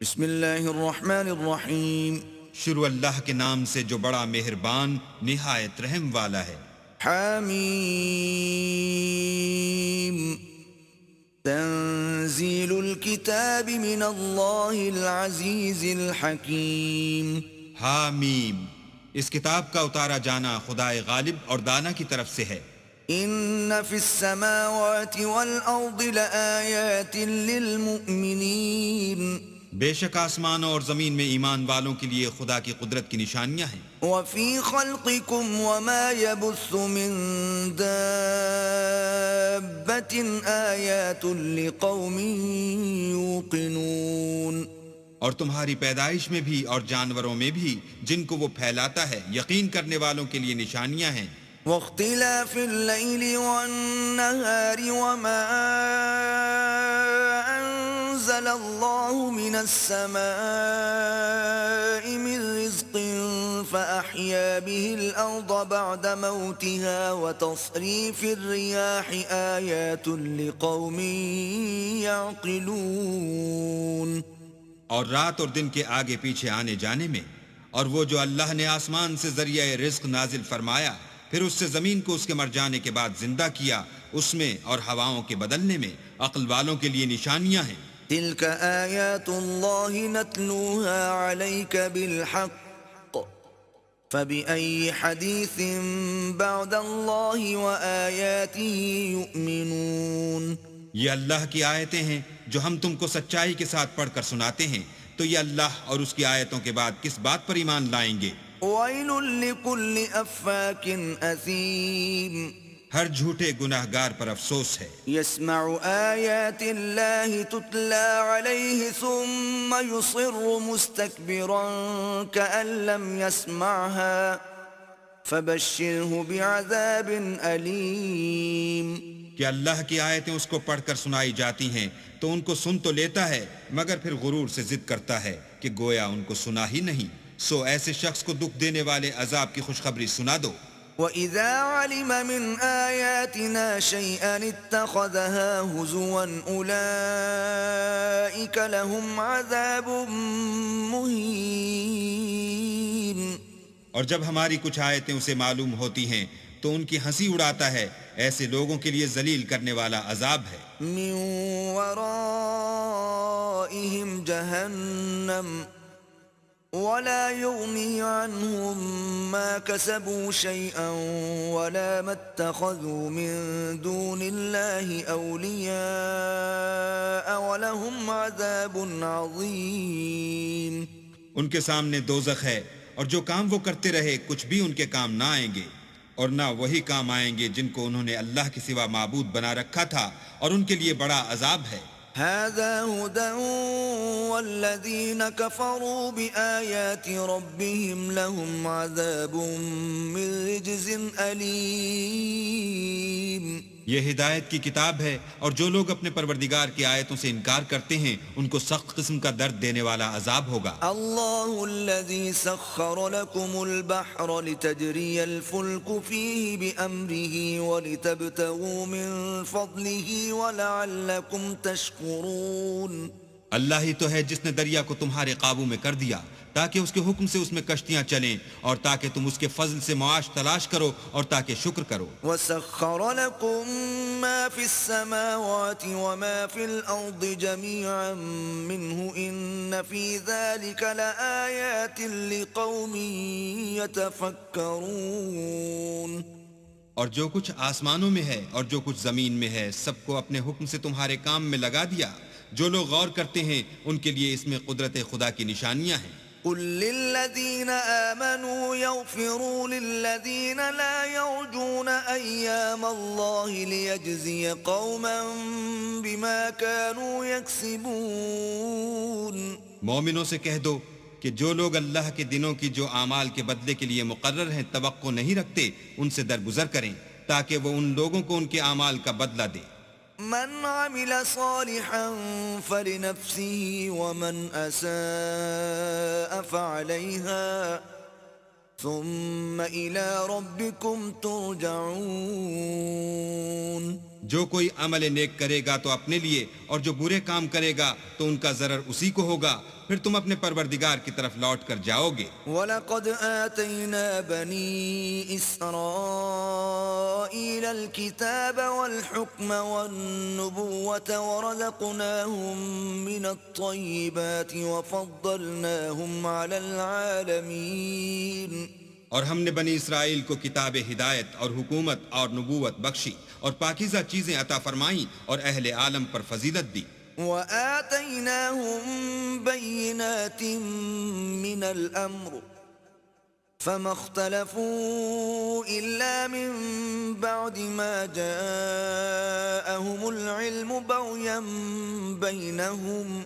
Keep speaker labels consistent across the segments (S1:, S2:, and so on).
S1: بسم اللہ الرحمن الرحیم.
S2: شروع اللہ کے نام سے جو بڑا مہربان نہایت رحم والا ہے.
S1: حامیم. تنزیل الکتاب من اللہ العزیز الحکیم.
S2: حامیم، اس کتاب کا اتارا جانا خدائے غالب اور دانا کی طرف سے ہے.
S1: ان فی السماوات والارض لآیات للمؤمنین.
S2: بے شک آسمانوں اور زمین میں ایمان والوں کے لیے خدا کی قدرت کی نشانیاں ہیں.
S1: وفی خلقکم وما يبث من دابة آیات لقوم یوقنون.
S2: اور تمہاری پیدائش میں بھی اور جانوروں میں بھی جن کو وہ پھیلاتا ہے یقین کرنے والوں کے لیے نشانیاں ہیں.
S1: واختلاف اللیل والنہار وما انزل اللہ من السماء من رزق فأحیا به الارض بعد موتها وتصریف الریاح آیات لقوم یعقلون.
S2: اور رات اور دن کے آگے پیچھے آنے جانے میں، اور وہ جو اللہ نے آسمان سے ذریعہ رزق نازل فرمایا پھر اس سے زمین کو اس کے مر جانے کے بعد زندہ کیا، اس میں اور ہواؤں کے بدلنے میں عقل والوں کے لیے نشانیاں ہیں.
S1: تلك آیات اللہ نتلوها علیک بالحق فبأي حدیث بعد اللہ وآیاته یؤمنون.
S2: یہ اللہ کی آیتیں ہیں جو ہم تم کو سچائی کے ساتھ پڑھ کر سناتے ہیں، تو یہ اللہ اور اس کی آیتوں کے بعد کس بات پر ایمان لائیں گے؟
S1: ویل لکل افاک اثیم.
S2: ہر جھوٹے گناہگار پر افسوس ہے.
S1: یسمع آیات اللہ تتلا علیہ ثم یصر مستکبرا کأن لم يسمعها فبشرہ بعذاب علیم.
S2: کہ اللہ کی آیتیں اس کو پڑھ کر سنائی جاتی ہیں تو ان کو سن تو لیتا ہے مگر پھر غرور سے ضد کرتا ہے کہ گویا ان کو سنا ہی نہیں، سو ایسے شخص کو دکھ دینے والے عذاب کی خوشخبری سنا دو.
S1: وَإِذَا عَلِمَ مِنْ آيَاتِنَا شَيْئًا اتَّخَذَهَا هُزُوًا أُولَئِكَ لَهُمْ عَذَابٌ مُهِينٌ.
S2: اور جب ہماری کچھ آیتیں اسے معلوم ہوتی ہیں تو ان کی ہنسی اڑاتا ہے، ایسے لوگوں کے لیے ذلیل کرنے والا عذاب ہے.
S1: مِنْ وَرَائِهِمْ جَهَنَّمُ وَلَا يُغْنِي عَنْهُمْ مَا كَسَبُوا شَيْئًا وَلَا مَا اتَّخَذُوا مِنْ دُونِ اللَّهِ أَوْلِيَاءَ وَلَهُمْ عَذَابٌ عَظِيمٌ.
S2: ان کے سامنے دوزخ ہے، اور جو کام وہ کرتے رہے کچھ بھی ان کے کام نہ آئیں گے، اور نہ وہی کام آئیں گے جن کو انہوں نے اللہ کے سوا معبود بنا رکھا تھا، اور ان کے لیے بڑا عذاب ہے.
S1: هذا هدى والذين كفروا بآيات ربهم لهم عذاب من رجز أليم.
S2: یہ ہدایت کی کتاب ہے، اور جو لوگ اپنے پروردگار کی آیتوں سے انکار کرتے ہیں ان کو سخت قسم کا درد دینے والا عذاب ہوگا.
S1: اللہ الذي سخر لكم البحر لتجري الفلك فيه بأمره ولتبتغوا من فضله ولعلكم تشكرون.
S2: اللہ ہی تو ہے جس نے دریا کو تمہارے قابو میں کر دیا تاکہ اس کے حکم سے اس میں کشتیاں چلیں، اور تاکہ تم اس کے فضل سے معاش تلاش کرو اور تاکہ شکر کرو.
S1: وَسَخَّرَ لَكُم مَّا فِي السَّمَاوَاتِ وَمَا فِي الْأَرْضِ جَمِيعًا مِّنْهُ إِنَّ فِي ذَلِكَ لَآيَاتٍ لِقَوْمٍ يَتَفَكَّرُونَ.
S2: اور جو کچھ آسمانوں میں ہے اور جو کچھ زمین میں ہے سب کو اپنے حکم سے تمہارے کام میں لگا دیا. جو لوگ غور کرتے ہیں ان کے لیے اس میں قدرت خدا کی نشانیاں ہیں.
S1: قُل لِّلَّذِينَ آمَنُوا يَغْفِرُوا لِلَّذِينَ لَا يَرْجُونَ أَيَّامَ اللَّهِ لِيَجْزِيَ قَوْمًا بِمَا كَانُوا يَكْسِبُونَ.
S2: مومنوں سے کہہ دو کہ جو لوگ اللہ کے دنوں کی جو اعمال کے بدلے کے لیے مقرر ہیں توقع نہیں رکھتے ان سے درگزر کریں تاکہ وہ ان لوگوں کو ان کے اعمال کا بدلہ دے.
S1: من عمل صالحا فلنفسه ومن أساء فعليها ثم إلى ربكم ترجعون.
S2: جو کوئی عمل نیک کرے گا تو اپنے لیے، اور جو برے کام کرے گا تو ان کا ضرر اسی کو ہوگا، پھر تم اپنے پروردگار کی طرف لوٹ کر جاؤ گے۔
S1: وَلَقَدْ آتَيْنَا بَنِي إِسْرَائِيلَ الْكِتَابَ وَالْحُكْمَ وَالنُّبُوَّةَ وَرَزَقْنَاهُم مِّنَ الطَّيِّبَاتِ وَفَضَّلْنَاهُمْ عَلَى الْعَالَمِينَ۔
S2: اور ہم نے بنی اسرائیل کو کتاب ہدایت اور حکومت اور نبوت بخشی اور پاکیزہ چیزیں عطا فرمائیں اور اہل عالم پر فضیلت دی۔
S1: وَآتَيْنَاهُم بَيِّنَاتٍ مِّنَ الْأَمْرِ فَمَا اخْتَلَفُوا إِلَّا مِن بَعْدِ مَا جَاءَهُمُ الْعِلْمُ بَغْيًا بَيْنَهُمْ ۚ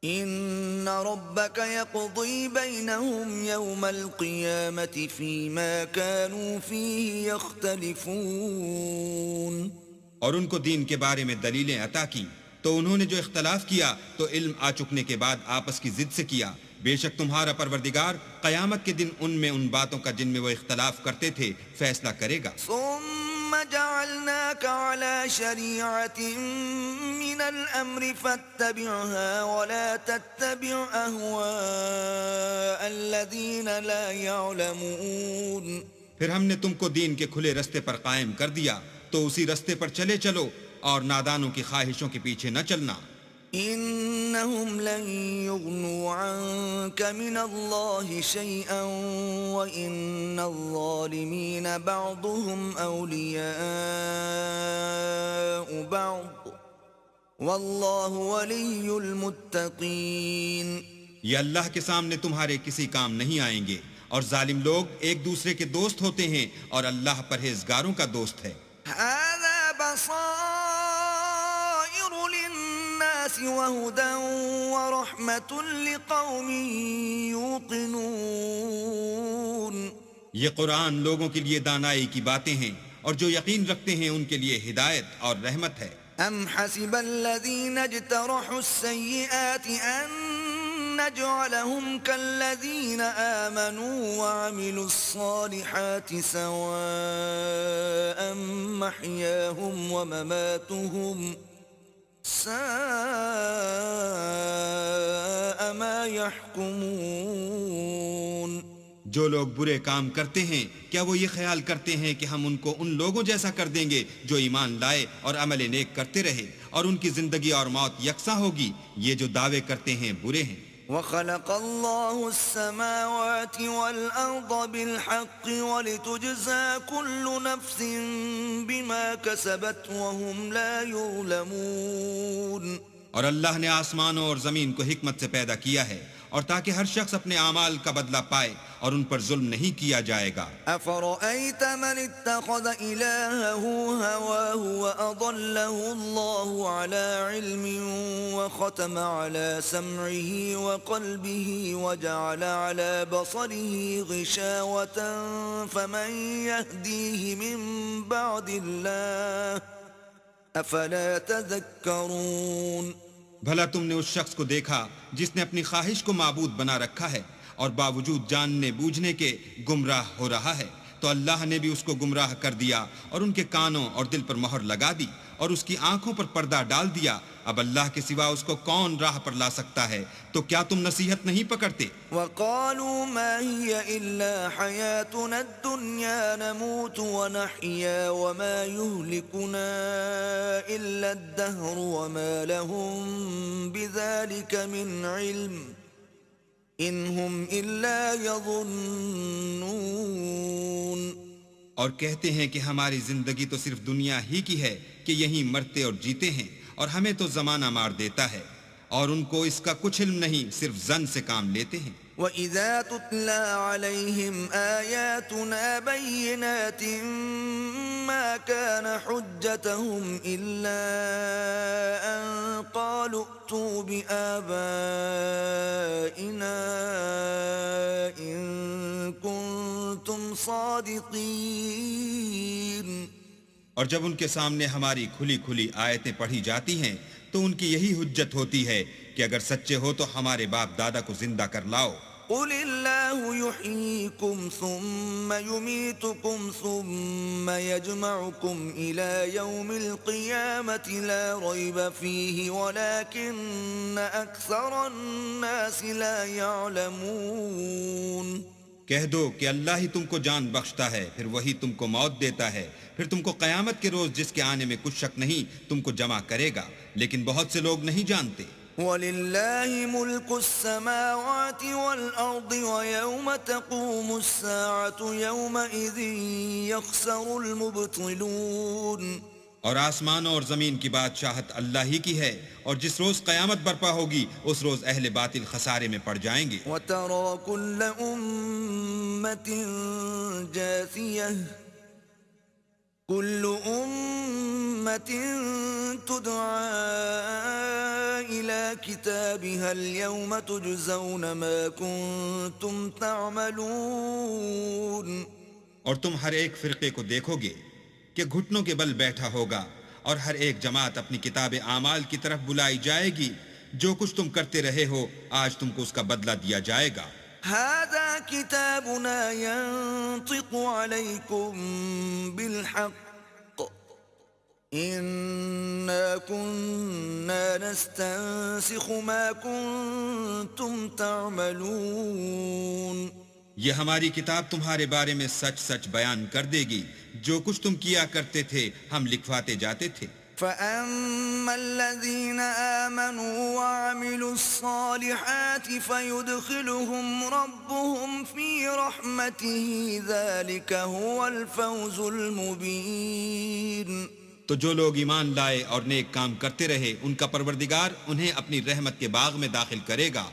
S1: إِنَّ رَبَّكَ يَقْضِي بَيْنَهُمْ يَوْمَ الْقِيَامَةِ فِيمَا كَانُوا فِيهِ يَخْتَلِفُونَ۔
S2: اور ان کو دین کے بارے میں دلیلیں عطا کی تو انہوں نے جو اختلاف کیا تو علم آ چکنے کے بعد آپس کی ضد سے کیا۔ بے شک تمہارا پروردگار قیامت کے دن ان میں ان باتوں کا جن میں وہ اختلاف کرتے تھے فیصلہ کرے گا۔
S1: ثم جعلناك على شريعة من الأمر فاتبعها ولا تتبع أهواء الذين لا يعلمون۔
S2: پھر ہم نے تم کو دین کے کھلے رستے پر قائم کر دیا تو اسی رستے پر چلے چلو اور نادانوں کی خواہشوں کے پیچھے نہ چلنا۔
S1: إنهم لن يغنوا عنك من الله شيئا وإن الظالمين بعضهم أولياء بعض والله ولي المتقين۔
S2: یہ اللہ کے سامنے تمہارے کسی کام نہیں آئیں گے، اور ظالم لوگ ایک دوسرے کے دوست ہوتے ہیں اور اللہ پرہیزگاروں کا دوست ہے۔
S1: هذا بصائر للناس وهدى ورحمة لقوم يوقنون۔
S2: یہ قرآن لوگوں کے لیے دانائی کی باتیں ہیں، اور جو یقین رکھتے ہیں ان کے لیے ہدایت اور رحمت ہے۔
S1: أم حسب الذين اجترحوا السيئات أن نجعلهم كالذين آمنوا وعملوا الصالحات سواء محياهم ومماتهم ساء ما يحكمون۔
S2: جو لوگ برے کام کرتے ہیں کیا وہ یہ خیال کرتے ہیں کہ ہم ان کو ان لوگوں جیسا کر دیں گے جو ایمان لائے اور عمل نیک کرتے رہے اور ان کی زندگی اور موت یکساں ہوگی؟ یہ جو دعوے کرتے ہیں برے ہیں۔
S1: وَخَلَقَ اللَّهُ السَّمَاوَاتِ وَالْأَرْضَ بِالْحَقِّ وَلِتُجْزَى كُلُّ نَفْسٍ بِمَا كَسَبَتْ وَهُمْ لَا يُظْلَمُونَ۔
S2: اور اللہ نے آسمانوں اور زمین کو حکمت سے پیدا کیا ہے، اور تاکہ ہر شخص اپنے اعمال کا بدلہ پائے اور ان پر ظلم نہیں کیا جائے گا۔
S1: أَفَرَأَيْتَ مَنِ اتَّخَذَ إِلَٰهَهُ هَوَاهُ وَأَضَلَّهُ اللَّهُ عَلَىٰ عِلْمٍ وَخَتَمَ عَلَىٰ سَمْعِهِ وَقَلْبِهِ وَجَعَلَ عَلَىٰ بَصَرِهِ غِشَاوَةً فَمَن يَهْدِيهِ مِن بَعْدِ اللَّهِ أَفَلَا تَذَكَّرُونَ۔
S2: بھلا تم نے اس شخص کو دیکھا جس نے اپنی خواہش کو معبود بنا رکھا ہے اور باوجود جاننے بوجھنے کے گمراہ ہو رہا ہے، تو اللہ نے بھی اس کو گمراہ کر دیا اور ان کے کانوں اور دل پر مہر لگا دی اور اس کی آنکھوں پر پردہ ڈال دیا۔ اب اللہ کے سوا اس کو کون راہ پر لا سکتا ہے؟ تو کیا تم نصیحت نہیں پکڑتے؟
S1: وَقَالُوا مَا هِيَ إِلَّا حَيَاتُنَا الدُّنْيَا نَمُوتُ وَنَحْيَا وَمَا يُهْلِكُنَا إِلَّا الدَّهْرُ وَمَا لَهُم بِذَلِكَ مِنْ عِلْمٍ إِنْ هُمْ إِلَّا يَظُنُّونَ۔
S2: اور کہتے ہیں کہ ہماری زندگی تو صرف دنیا ہی کی ہے کہ یہیں مرتے اور جیتے ہیں، اور ہمیں تو زمانہ مار دیتا ہے، اور ان کو اس کا کچھ علم نہیں، صرف ظن سے کام لیتے ہیں۔
S1: وَإِذَا تُتْلَى عَلَيْهِمْ آيَاتُنَا بَيِّنَاتٍ مَا كَانَ حُجَّتَهُمْ إِلَّا أَن قَالُوا ائْتُوا بِآبَائِنَا إِن كُنتُمْ صَادِقِينَ۔
S2: اور جب ان کے سامنے ہماری کھلی کھلی آیتیں پڑھی جاتی ہیں تو ان کی یہی حجت ہوتی ہے کہ اگر سچے ہو تو ہمارے باپ دادا کو زندہ کر لاؤ۔
S1: قل الله يحييكم ثم يميتكم ثم يجمعكم إلى يوم القيامة لا ريب فيه ولكن أكثر الناس لا يعلمون.
S2: کہہ دو کہ اللہ ہی تم کو جان بخشتا ہے، پھر وہی تم کو موت دیتا ہے، پھر تم کو قیامت کے روز جس کے آنے میں کچھ شک نہیں تم کو جمع کرے گا، لیکن بہت سے لوگ نہیں جانتے.
S1: وَلِلَّهِ مُلْكُ السَّمَاوَاتِ وَالْأَرْضِ وَيَوْمَ تَقُومُ السَّاعَةُ يَوْمَئِذٍ يَخْسَرُ الْمُبْطِلُونَ.
S2: اور آسمانوں اور زمین کی بادشاہت اللہ ہی کی ہے، اور جس روز قیامت برپا ہوگی اس روز اہل باطل خسارے میں پڑ جائیں گے.
S1: وَتَرَى كُلَّ أُمَّةٍ جَاثِيَةً كُلُّ أُمَّةٍ تُدْعَى إِلَى كِتَابِهَا الْيَوْمَ تُجْزَوْنَ مَا كُنتُمْ تَعْمَلُونَ.
S2: اور تم ہر ایک فرقے کو دیکھو گے کہ گھٹنوں کے بل بیٹھا ہوگا، اور ہر ایک جماعت اپنی کتاب اعمال کی طرف بلائی جائے گی. جو کچھ تم کرتے رہے ہو آج تم کو اس کا بدلہ دیا جائے گا.
S1: هذا كتابنا ينطق عليكم بالحق إنا كنا نستنسخ ما كنتم تعملون.
S2: یہ ہماری کتاب تمہارے بارے میں سچ سچ بیان کر دے گی، جو کچھ تم کیا کرتے تھے ہم لکھواتے جاتے تھے.
S1: فَأَمَّا الَّذِينَ آمَنُوا وَعَمِلُوا الصَّالِحَاتِ فَيُدْخِلُهُمْ رَبُّهُمْ فِي رَحْمَتِهِ ذَلِكَ هُوَ الْفَوْزُ الْمُبِينُ.
S2: تو جو لوگ ایمان لائے اور نیک کام کرتے رہے ان کا پروردگار انہیں اپنی رحمت کے باغ میں داخل کرے گا،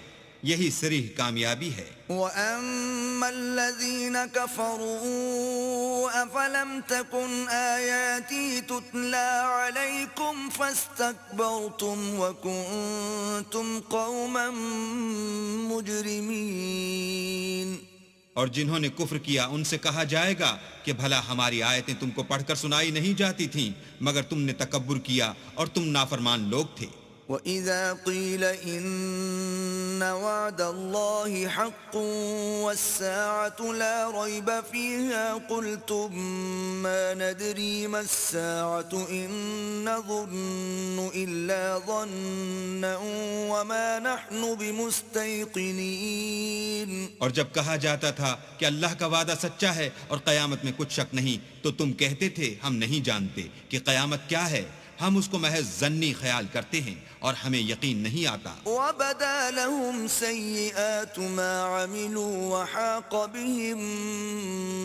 S2: یہی صریح کامیابی ہے.
S1: وَأَمَّا الَّذِينَ كَفَرُوا أَفَلَمْ تَكُنْ آيَاتِي تُتْلَى عَلَيْكُمْ فَاسْتَكْبَرْتُمْ وَكُنْتُمْ قَوْمًا مُجْرِمِينَ.
S2: اور جنہوں نے کفر کیا ان سے کہا جائے گا کہ بھلا ہماری آیتیں تم کو پڑھ کر سنائی نہیں جاتی تھیں، مگر تم نے تکبر کیا اور تم نافرمان لوگ تھے.
S1: وَإِذَا قِيلَ إِنَّ وَعْدَ اللَّهِ حَقٌّ وَالسَّاعَةُ لَا رَيْبَ فِيهَا قُلْتُمْ مَا نَدْرِي مَا السَّاعَةُ إِن نَّظُنُّ إِلَّا ظَنًّا وَمَا نَحْنُ بِمُسْتَيْقِنِينَ.
S2: اور جب کہا جاتا تھا کہ اللہ کا وعدہ سچا ہے اور قیامت میں کچھ شک نہیں تو تم کہتے تھے ہم نہیں جانتے کہ قیامت کیا ہے، ہم اس کو محض ظنی خیال کرتے ہیں اور ہمیں یقین نہیں آتا.
S1: وَبَدَا لَهُمْ سَيِّئَاتُ مَا عَمِلُوا وَحَاقَ بِهِمْ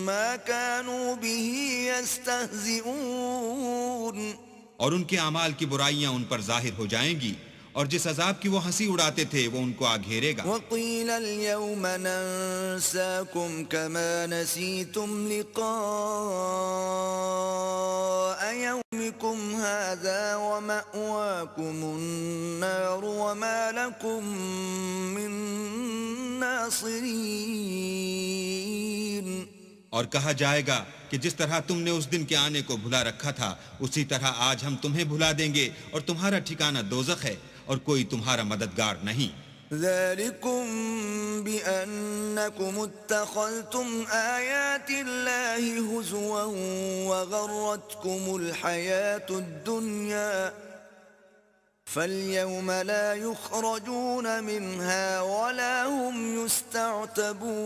S1: مَا كَانُوا بِهِ يَسْتَهْزِئُونَ.
S2: اور ان کے اعمال کی برائیاں ان پر ظاہر ہو جائیں گی، اور جس عذاب کی وہ ہنسی اڑاتے تھے وہ ان کو آ گھیرے گا.
S1: وَقِيلَ الْيَوْمَ نَنسَاكُمْ كَمَا نَسِيتُمْ لِقَاءَ يَوْمِكُمْ هَذَا وَمَأْوَاكُمُ النَّارُ وَمَا لَكُمْ مِن نَاصِرِينَ.
S2: اور کہا جائے گا کہ جس طرح تم نے اس دن کے آنے کو بھلا رکھا تھا اسی طرح آج ہم تمہیں بھلا دیں گے، اور تمہارا ٹھکانہ دوزخ ہے اور کوئی تمہارا مددگار نہیں.
S1: ذَلِكُمْ بِأَنَّكُمُ اتَّخَذْتُمْ آيَاتِ اللَّهِ هُزُوًا وَغَرَّتْكُمُ الْحَيَاةُ الدُّنْيَا فَالْيَوْمَ لَا يُخْرَجُونَ مِنْهَا وَلَا هُمْ يُسْتَعْتَبُونَ.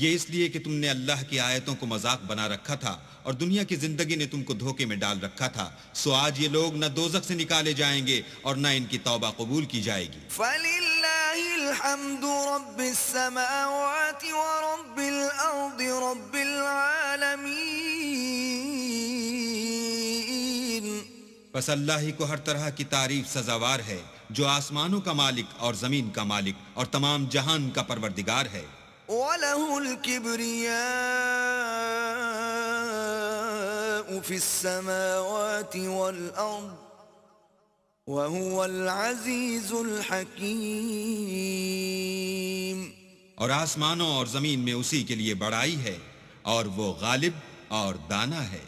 S2: یہ اس لیے کہ تم نے اللہ کی آیتوں کو مذاق بنا رکھا تھا اور دنیا کی زندگی نے تم کو دھوکے میں ڈال رکھا تھا، سو آج یہ لوگ نہ دوزخ سے نکالے جائیں گے اور نہ ان کی توبہ قبول کی جائے گی.
S1: فَلِلَّهِ الْحَمْدُ رَبِّ السَّمَاوَاتِ وَرَبِّ الْأَرْضِ رَبِّ الْعَالَمِينَ.
S2: بس اللہ ہی کو ہر طرح کی تعریف سزاوار ہے، جو آسمانوں کا مالک اور زمین کا مالک اور تمام جہان کا پروردگار ہے.
S1: وَلَهُ الْكِبْرِيَاءُ فِي السَّمَاوَاتِ وَالْأَرْضِ وَهُوَ الْعَزِيزُ الْحَكِيمُ.
S2: اور آسمانوں اور زمین میں اسی کے لیے بڑائی ہے اور وہ غالب اور دانا ہے.